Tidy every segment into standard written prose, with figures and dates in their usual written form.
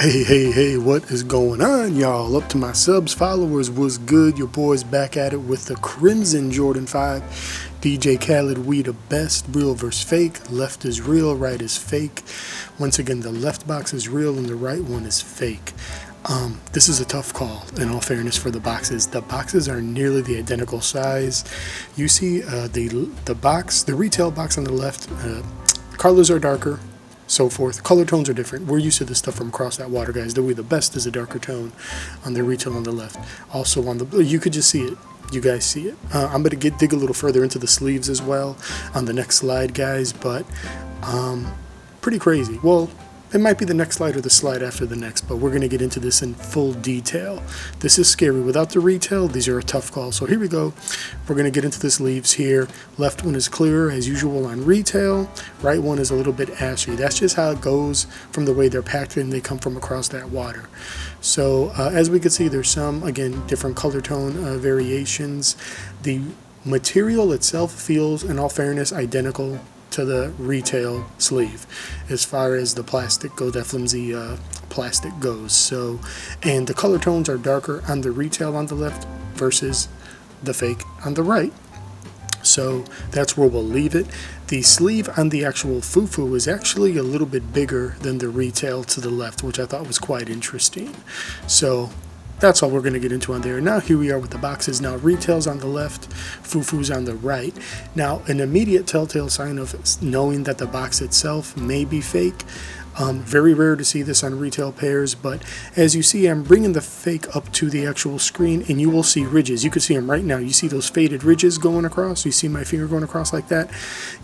Hey, what is going on, y'all? Up to my subs, followers, what's good? Your boy's back at it with the Crimson Jordan 5. DJ Khaled, we the best. Real versus fake. Left is real, right is fake. Once again, the left box is real and the right one is fake. This is a tough call, in all fairness, for the boxes. The boxes are nearly the identical size. You see the retail box on the left, colors are darker, so forth. Color tones are different. We're used to this stuff from Across That Water, guys. The way the best is a darker tone on the retail on the left. Also on the, you could just see it. You guys see it. I'm going to dig a little further into the sleeves as well on the next slide, guys, but pretty crazy. Well, it might be the next slide or the slide after the next, but we're going to get into this in full detail. This is scary. Without the retail, these are a tough call. So here we go. We're going to get into the sleeves here. Left one is clearer as usual on retail. Right one is a little bit ashy. That's just how it goes from the way they're packed and they come from Across That Water. So as we can see, there's some, again, different color tone variations. The material itself feels, in all fairness, identical to the retail sleeve as far as the plastic goes, that flimsy plastic goes. So, and the color tones are darker on the retail on the left versus the fake on the right. So that's where we'll leave it. The sleeve on the actual fufu is actually a little bit bigger than the retail to the left, which I thought was quite interesting. So that's all we're going to get into on there. Now here we are with the boxes. Now retail's on the left, fufu's on the right. Now an immediate telltale sign of knowing that the box itself may be fake. Very rare to see this on retail pairs, but as you see, I'm bringing the fake up to the actual screen and you will see ridges. You can see them right now. You see those faded ridges going across? You see my finger going across like that?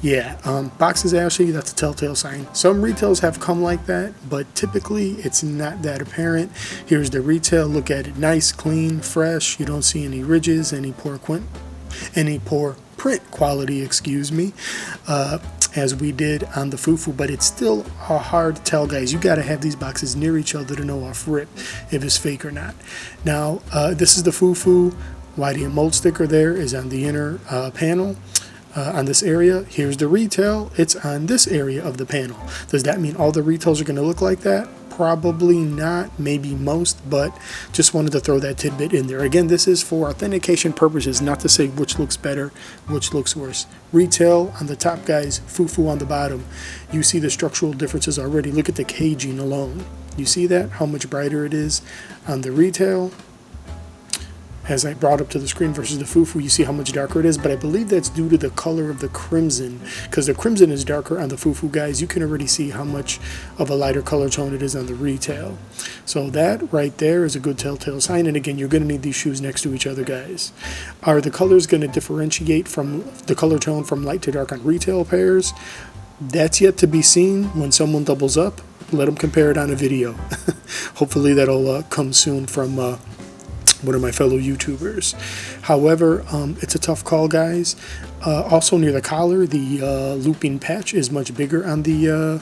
Yeah, box is ashy, that's a telltale sign. Some retails have come like that, but typically it's not that apparent. Here's the retail. Look at it. Nice, clean, fresh. You don't see any ridges, any poor print quality, excuse me, as we did on the fufu, but it's still hard to tell, guys. You got to have these boxes near each other to know off rip if it's fake or not. Now, this is the fufu. YDM mold sticker there is on the inner panel. On this area. Here's the retail. It's on this area of the panel. Does that mean all the retails are going to look like that? Probably not, maybe most, but just wanted to throw that tidbit in there. Again, this is for authentication purposes, not to say which looks better, which looks worse. Retail on the top, guys, fufu on the bottom. You see the structural differences already. Look at the caging alone. You see that? How much brighter it is on the retail as I brought up to the screen versus the fufu. You see how much darker it is, but I believe that's due to the color of the crimson, because the crimson is darker on the fufu, guys. You can already see how much of a lighter color tone it is on the retail. So that right there is a good telltale sign. And again, you're going to need these shoes next to each other, guys. Are the colors going to differentiate from the color tone from light to dark on retail pairs? That's yet to be seen. When someone doubles up, let them compare it on a video. Hopefully that'll come soon from one of my fellow YouTubers. However, it's a tough call, guys. Also near the collar, the looping patch is much bigger on the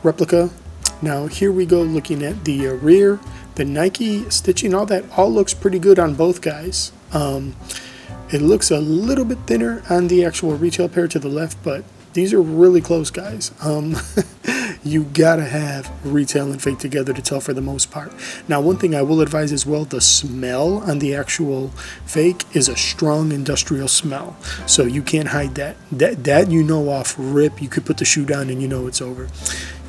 replica. Now here we go, looking at the rear, the Nike stitching, all that all looks pretty good on both, guys. It looks a little bit thinner on the actual retail pair to the left, but these are really close, guys. You gotta have retail and fake together to tell for the most part. Now, one thing I will advise as well, the smell on the actual fake is a strong industrial smell. So you can't hide that. That you know off rip. You could put the shoe down and you know it's over.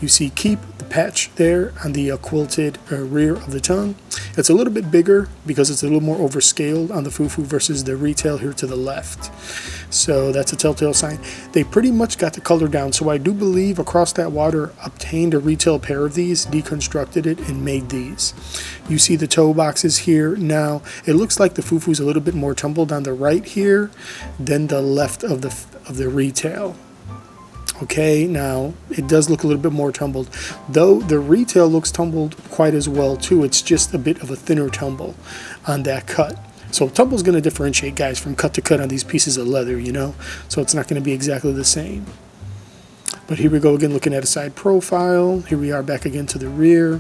You see keep the patch there on the quilted rear of the tongue. It's a little bit bigger because it's a little more overscaled on the fufu versus the retail here to the left. So that's a telltale sign. They pretty much got the color down. So I do believe Across That Water obtained a retail pair of these, deconstructed it, and made these. You see the toe boxes here. Now, it looks like the fufu's a little bit more tumbled on the right here than the left of the retail. Okay, now it does look a little bit more tumbled, though the retail looks tumbled quite as well too. It's just a bit of a thinner tumble on that cut. So tumble's going to differentiate, guys, from cut to cut on these pieces of leather, you know, so it's not going to be exactly the same. But here we go again, looking at a side profile. Here we are back again to the rear,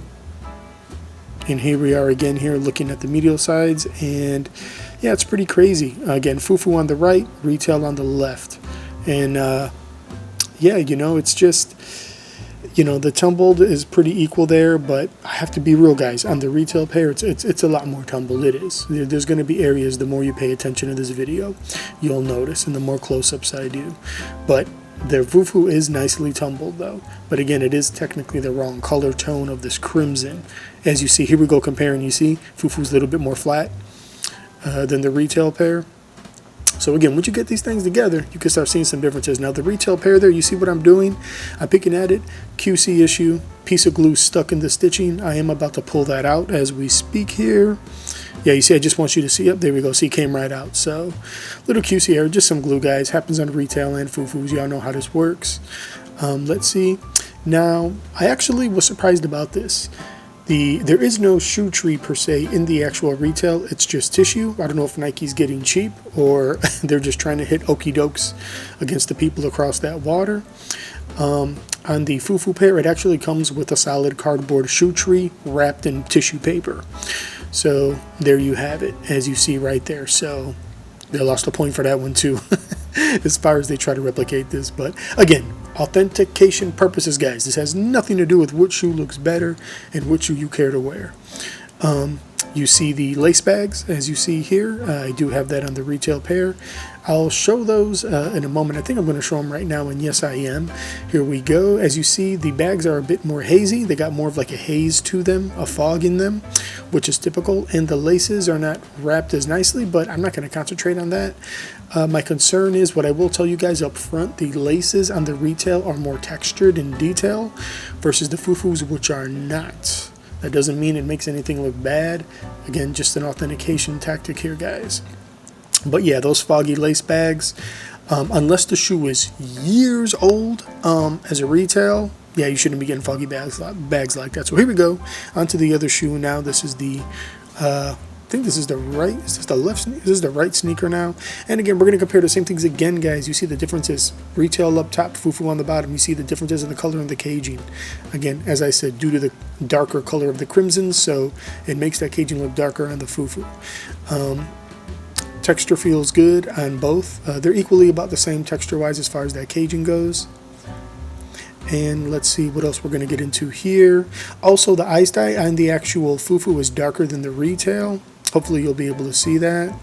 and here we are again here looking at the medial sides, and yeah, it's pretty crazy. Again, fufu on the right, retail on the left, and yeah, you know, it's just You know, the tumbled is pretty equal there, but I have to be real, guys. On the retail pair, it's a lot more tumbled. It is. There's going to be areas, the more you pay attention to this video, you'll notice, and the more close-ups I do. But the fufu is nicely tumbled, though. But again, it is technically the wrong color tone of this crimson. As you see, here we go comparing. You see, fufu's a little bit more flat than the retail pair. So again, once you get these things together, you can start seeing some differences. Now the retail pair there, you see what I'm doing? I'm picking at it, QC issue, piece of glue stuck in the stitching. I am about to pull that out as we speak here. Yeah, you see, I just want you to see, there we go, see, it came right out. So little QC error, just some glue, guys. Happens on retail and fufus, y'all know how this works. Let's see. Now, I actually was surprised about this. There is no shoe tree per se in the actual retail. It's just tissue. I don't know if Nike's getting cheap or they're just trying to hit okie dokes against the people across that water. On the fufu pair, it actually comes with a solid cardboard shoe tree wrapped in tissue paper. So there you have it, as you see right there. So they lost a point for that one too, as far as they try to replicate this. But again, authentication purposes, guys. This has nothing to do with which shoe looks better and which shoe you care to wear. You see the lace bags, as you see here. I do have that on the retail pair. I'll show those in a moment. I think I'm going to show them right now, and yes, I am. Here we go. As you see, the bags are a bit more hazy. They got more of like a haze to them, a fog in them, which is typical. And the laces are not wrapped as nicely, but I'm not going to concentrate on that. My concern is, what I will tell you guys up front, the laces on the retail are more textured in detail versus the fufus, which are not. That doesn't mean it makes anything look bad. Again, just an authentication tactic here, guys. But yeah, those foggy lace bags, unless the shoe is years old as a retail, yeah, you shouldn't be getting foggy bags like that. So here we go, onto the other shoe now. This is the, I think this is the right, is this the left, this is the right sneaker now. And again, we're going to compare the same things again, guys. You see the differences, retail up top, fufu on the bottom. You see the differences in the color and the caging. Again, as I said, due to the darker color of the crimson, so it makes that caging look darker on the fufu. Texture feels good on both. They're equally about the same texture-wise as far as that caging goes. And let's see what else we're going to get into here. Also, the ice dye on the actual fufu is darker than the retail. Hopefully you'll be able to see that.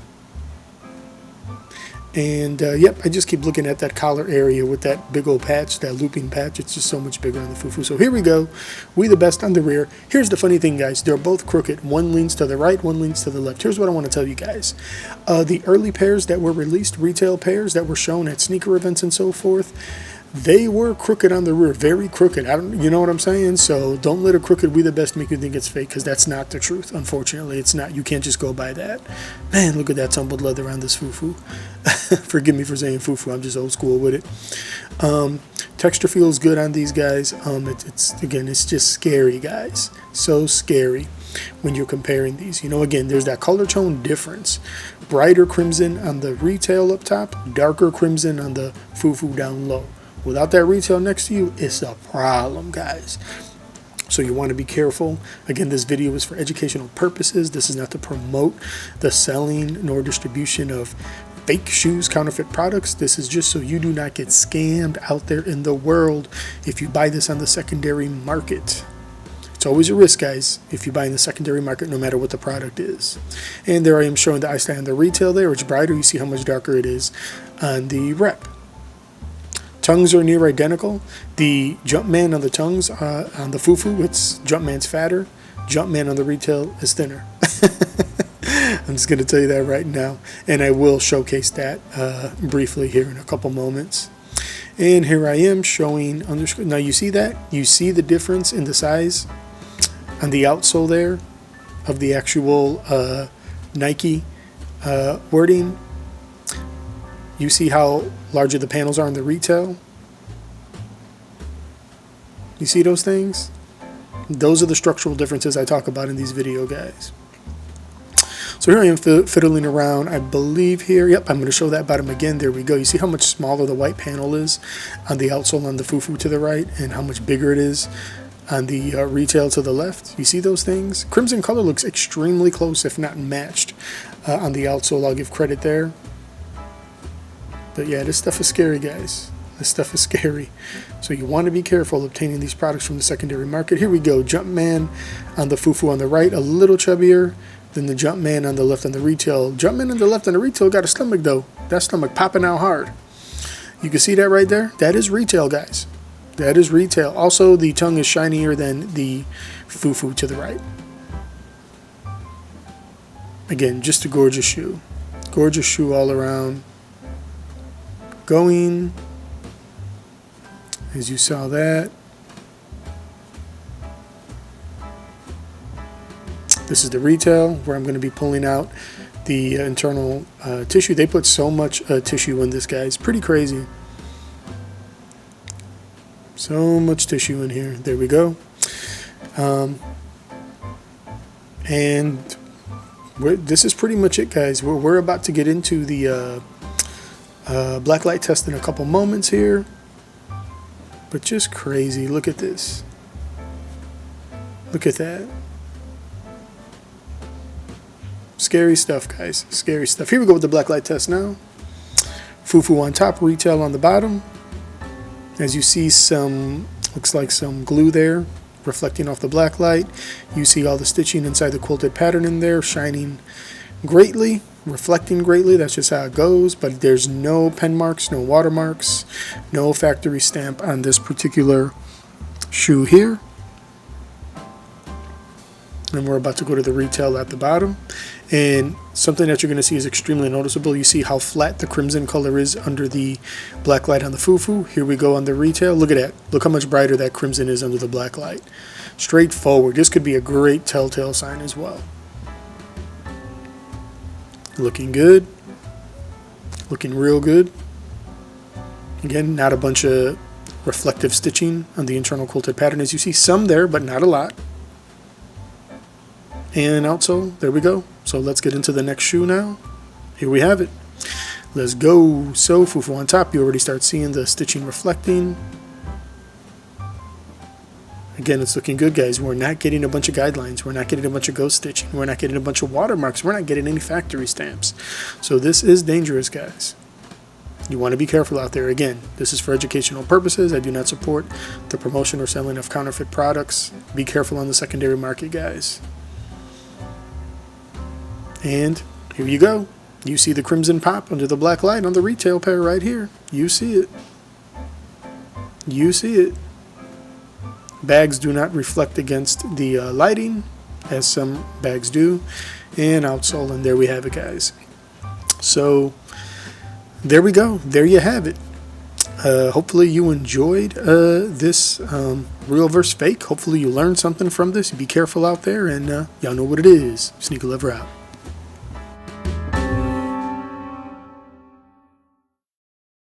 And yep, I just keep looking at that collar area with that big old patch, that looping patch. It's just so much bigger on the fufu. So here we go. We the best on the rear. Here's the funny thing, guys. They're both crooked. One leans to the right, one leans to the left. Here's what I want to tell you guys. The early pairs that were released, retail pairs that were shown at sneaker events and so forth, they were crooked on the rear, very crooked. You know what I'm saying? So don't let a crooked We the Best make you think it's fake, because that's not the truth. Unfortunately, it's not. You can't just go by that. Man, look at that tumbled leather on this fufu. Forgive me for saying fufu. I'm just old school with it. Texture feels good on these guys. Again, it's just scary, guys. So scary when you're comparing these. You know, again, there's that color tone difference. Brighter crimson on the retail up top, darker crimson on the fufu down low. Without that retail next to you, it's a problem, guys. So you want to be careful. Again, this video is for educational purposes. This is not to promote the selling nor distribution of fake shoes, counterfeit products. This is just so you do not get scammed out there in the world if you buy this on the secondary market. It's always a risk, guys, if you buy in the secondary market, no matter what the product is. And there I am showing the ice dye on the retail there. It's brighter. You see how much darker it is on the rep. Tongues are near identical. The Jumpman on the tongues, on the fufu, it's Jumpman's fatter. Jumpman on the retail is thinner. I'm just going to tell you that right now. And I will showcase that briefly here in a couple moments. And here I am showing underscore. Now you see that? You see the difference in the size on the outsole there of the actual Nike wording. You see how larger the panels are in the retail? You see those things? Those are the structural differences I talk about in these video, guys. So here I am fiddling around, I believe here. Yep, I'm going to show that bottom again. There we go. You see how much smaller the white panel is on the outsole on the fufu to the right, and how much bigger it is on the retail to the left. You see those things? Crimson color looks extremely close, if not matched, on the outsole. I'll give credit there. But yeah, this stuff is scary, guys. This stuff is scary. So you want to be careful obtaining these products from the secondary market. Here we go. Jumpman on the Fufu on the right, a little chubbier than the Jumpman on the left on the retail. Jumpman on the left on the retail got a stomach though. That stomach popping out hard. You can see that right there? That is retail, guys. That is retail. Also, the tongue is shinier than the Fufu to the right. Again, just a gorgeous shoe. Gorgeous shoe all around. Going, as you saw that. This is the retail where I'm going to be pulling out the internal tissue. They put so much tissue in this, guys. Pretty crazy. So much tissue in here. There we go. And this is pretty much it, guys. We're about to get into the Blacklight test in a couple moments here. But just crazy. Look at this. Look at that. Scary stuff, guys. Scary stuff. Here we go with the Blacklight test now. Fufu on top, retail on the bottom. As you see, looks like some glue there reflecting off the Blacklight. You see all the stitching inside the quilted pattern in there, shining greatly, reflecting greatly. That's just how it goes. But there's no pen marks, no watermarks, no factory stamp on this particular shoe here. And we're about to go to the retail at the bottom. And something that you're going to see is extremely noticeable. You see how flat the crimson color is under the Blacklight on the Fufu. Here we go on the retail. Look at that. Look how much brighter that crimson is under the Blacklight. Straightforward. This could be a great telltale sign as well. Looking good. Looking real good. Again, not a bunch of reflective stitching on the internal quilted pattern. As you see, some there, but not a lot. And outsole, there we go. So let's get into the next shoe now. Here we have it. Let's go. So Fufu on top, you already start seeing the stitching reflecting. Again, it's looking good, guys. We're not getting a bunch of guidelines. We're not getting a bunch of ghost stitching. We're not getting a bunch of watermarks. We're not getting any factory stamps. So this is dangerous, guys. You want to be careful out there. Again, this is for educational purposes. I do not support the promotion or selling of counterfeit products. Be careful on the secondary market, guys. And here you go. You see the crimson pop under the Blacklight on the retail pair right here. You see it. You see it. Bags do not reflect against the lighting, as some bags do. And outsole, and there we have it, guys. So there we go. There you have it. Hopefully you enjoyed this real versus fake. Hopefully you learned something from this. Be careful out there, and y'all know what it is. Sneaker Lover out.